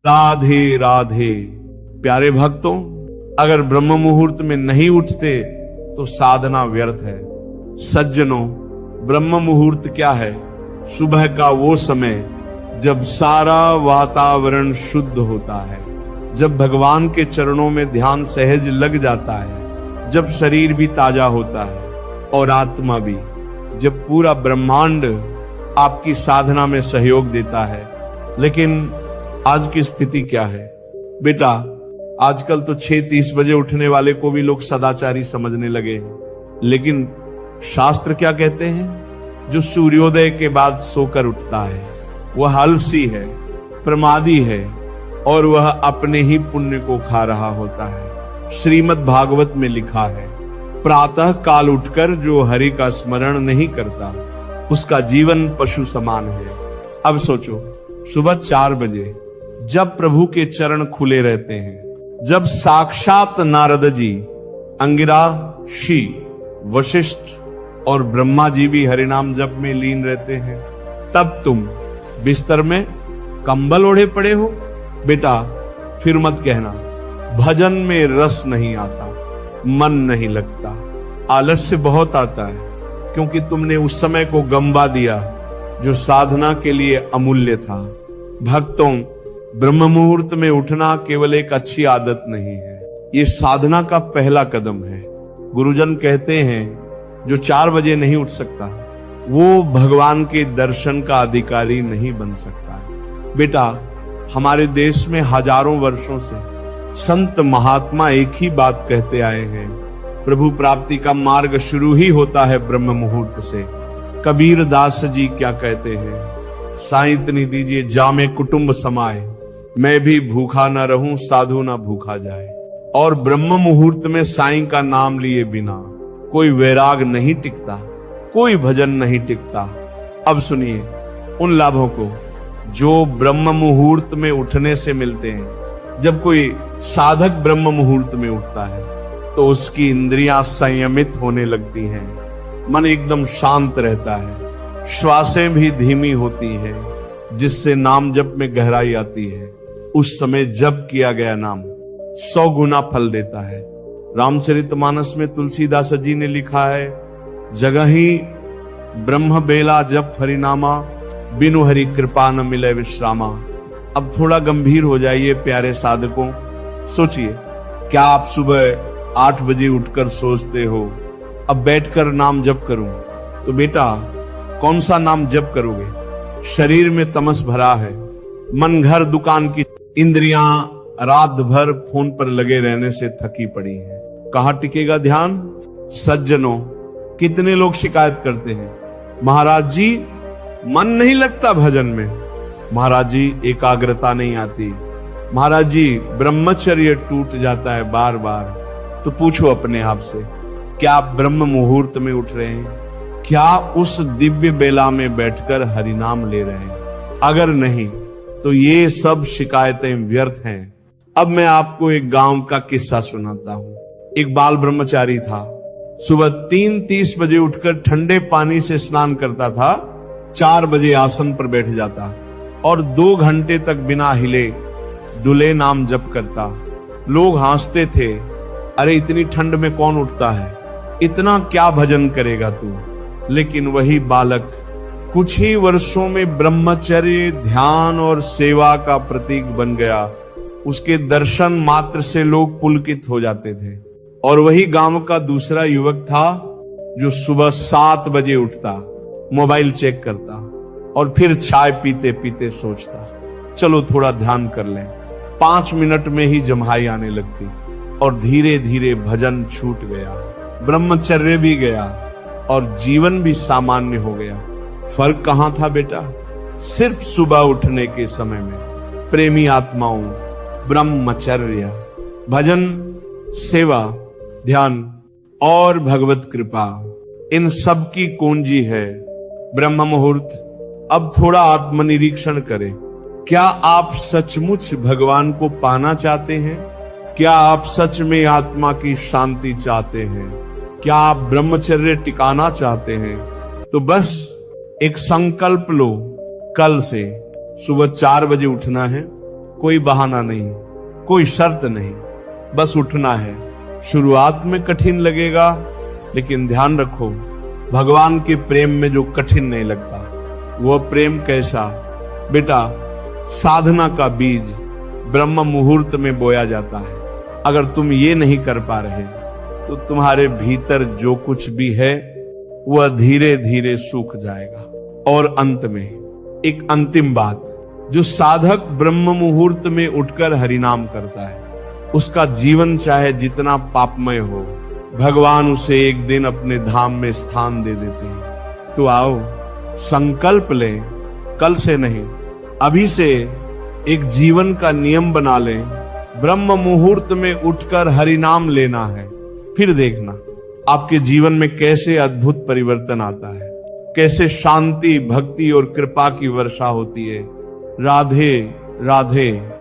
राधे राधे। प्यारे भक्तों, अगर ब्रह्म मुहूर्त में नहीं उठते तो साधना व्यर्थ है। सज्जनों, ब्रह्म मुहूर्त क्या है? सुबह का वो समय जब सारा वातावरण शुद्ध होता है, जब भगवान के चरणों में ध्यान सहज लग जाता है, जब शरीर भी ताजा होता है और आत्मा भी, जब पूरा ब्रह्मांड आपकी साधना में सहयोग देता है। लेकिन आज की स्थिति क्या है बेटा? आजकल तो 6:30 बजे उठने वाले को भी लोग सदाचारी समझने लगे हैं। लेकिन शास्त्र क्या कहते हैं? जो सूर्योदय के बाद सोकर उठता है वह आलसी है, प्रमादी है और वह अपने ही पुण्य को खा रहा होता है। श्रीमद् भागवत में लिखा है, प्रातः काल उठकर जो हरि का स्मरण नहीं करता उसका जीवन पशु समान है। अब सोचो, सुबह 4 बजे जब प्रभु के चरण खुले रहते हैं, जब साक्षात नारद जी, अंगिरा, ऋषि, वशिष्ठ और ब्रह्मा जी भी हरिनाम जप में लीन रहते हैं, तब तुम बिस्तर में कंबल ओढ़े पड़े हो? बेटा, फिर मत कहना भजन में रस नहीं आता, मन नहीं लगता। आलस्य बहुत आता है क्योंकि तुमने उस समय को गंवा दिया जो साधना के लिए अमूल्य था। भक्तों, ब्रह्म मुहूर्त में उठना केवल एक अच्छी आदत नहीं है, ये साधना का पहला कदम है। गुरुजन कहते हैं जो 4 बजे नहीं उठ सकता वो भगवान के दर्शन का अधिकारी नहीं बन सकता है। बेटा, हमारे देश में हजारों वर्षों से संत महात्मा एक ही बात कहते आए हैं, प्रभु प्राप्ति का मार्ग शुरू ही होता है ब्रह्म मुहूर्त से। कबीर दास जी क्या कहते हैं? साईं इतनी दीजिए जामे कुटुंब समाए, मैं भी भूखा न रहूं साधु न भूखा जाए। और ब्रह्म मुहूर्त में साईं का नाम लिए बिना कोई वैराग नहीं टिकता, कोई भजन नहीं टिकता। अब सुनिए उन लाभों को जो ब्रह्म मुहूर्त में उठने से मिलते हैं। जब कोई साधक ब्रह्म मुहूर्त में उठता है तो उसकी इंद्रियां संयमित होने लगती हैं, मन एकदम शांत रहता है, श्वासें भी धीमी होती हैं, जिससे नाम जप में गहराई आती है। उस समय जप किया गया नाम 100 गुना फल देता है। रामचरितमानस में तुलसीदास जी ने लिखा है, जगही ब्रह्म बेला जप हरिनामा, बिनु हरि कृपा न मिले विश्रामा। अब थोड़ा गंभीर हो जाइए प्यारे साधकों। सोचिए, क्या आप सुबह 8 बजे उठकर सोचते हो अब बैठकर नाम जप करूं? तो बेटा, कौन सा नाम जप करोगे? शरीर में तमस भरा है, मन घर दुकान की, इंद्रियां रात भर फोन पर लगे रहने से थकी पड़ी हैं। कहां टिकेगा ध्यान? सज्जनों, कितने लोग शिकायत करते हैं, महाराज जी मन नहीं लगता भजन में, महाराज जी एकाग्रता नहीं आती, महाराज जी ब्रह्मचर्य टूट जाता है बार बार। तो पूछो अपने आप से, क्या आप ब्रह्म मुहूर्त में उठ रहे हैं? क्या उस दिव्य बेला में बैठकर हरिनाम ले रहे हैं? अगर नहीं तो ये सब शिकायतें व्यर्थ हैं। अब मैं आपको एक गांव का किस्सा सुनाता हूं। एक बाल ब्रह्मचारी था, सुबह 3:30 बजे उठकर ठंडे पानी से स्नान करता था, 4 बजे आसन पर बैठ जाता और 2 घंटे तक बिना हिले डुले नाम जप करता। लोग हंसते थे, अरे इतनी ठंड में कौन उठता है, इतना क्या भजन करेगा तू? लेकिन वही बालक कुछ ही वर्षों में ब्रह्मचर्य, ध्यान और सेवा का प्रतीक बन गया। उसके दर्शन मात्र से लोग पुलकित हो जाते थे। और वही गांव का दूसरा युवक था जो सुबह 7 बजे उठता, मोबाइल चेक करता और फिर चाय पीते पीते सोचता, चलो थोड़ा ध्यान कर लें। 5 मिनट में ही जम्हाई आने लगती और धीरे धीरे भजन छूट गया, ब्रह्मचर्य भी गया और जीवन भी सामान्य हो गया। फर्क कहां था बेटा? सिर्फ सुबह उठने के समय में प्रेमी आत्माओं, ब्रह्मचर्य, भजन, सेवा, ध्यान और भगवत कृपा, इन सब की कुंजी है ब्रह्म मुहूर्त। अब थोड़ा आत्मनिरीक्षण करें। क्या आप सचमुच भगवान को पाना चाहते हैं? क्या आप सच में आत्मा की शांति चाहते हैं? क्या आप ब्रह्मचर्य टिकाना चाहते हैं? तो बस एक संकल्प लो, कल से सुबह 4 बजे उठना है, कोई बहाना नहीं, कोई शर्त नहीं, बस उठना है। शुरुआत में कठिन लगेगा, लेकिन ध्यान रखो, भगवान के प्रेम में जो कठिन नहीं लगता, वह प्रेम कैसा? बेटा, साधना का बीज ब्रह्म मुहूर्त में बोया जाता है। अगर तुम ये नहीं कर पा रहे तो तुम्हारे भीतर जो कुछ भी है वह धीरे धीरे सूख जाएगा। और अंत में एक अंतिम बात, जो साधक ब्रह्म मुहूर्त में उठकर हरिनाम करता है, उसका जीवन चाहे जितना पापमय हो, भगवान उसे एक दिन अपने धाम में स्थान दे देते हैं। तो आओ संकल्प लें, कल से नहीं, अभी से एक जीवन का नियम बना लें, ब्रह्म मुहूर्त में उठकर हरिनाम लेना है। फिर देखना आपके जीवन में कैसे अद्भुत परिवर्तन आता है, कैसे शांति, भक्ति और कृपा की वर्षा होती है। राधे राधे।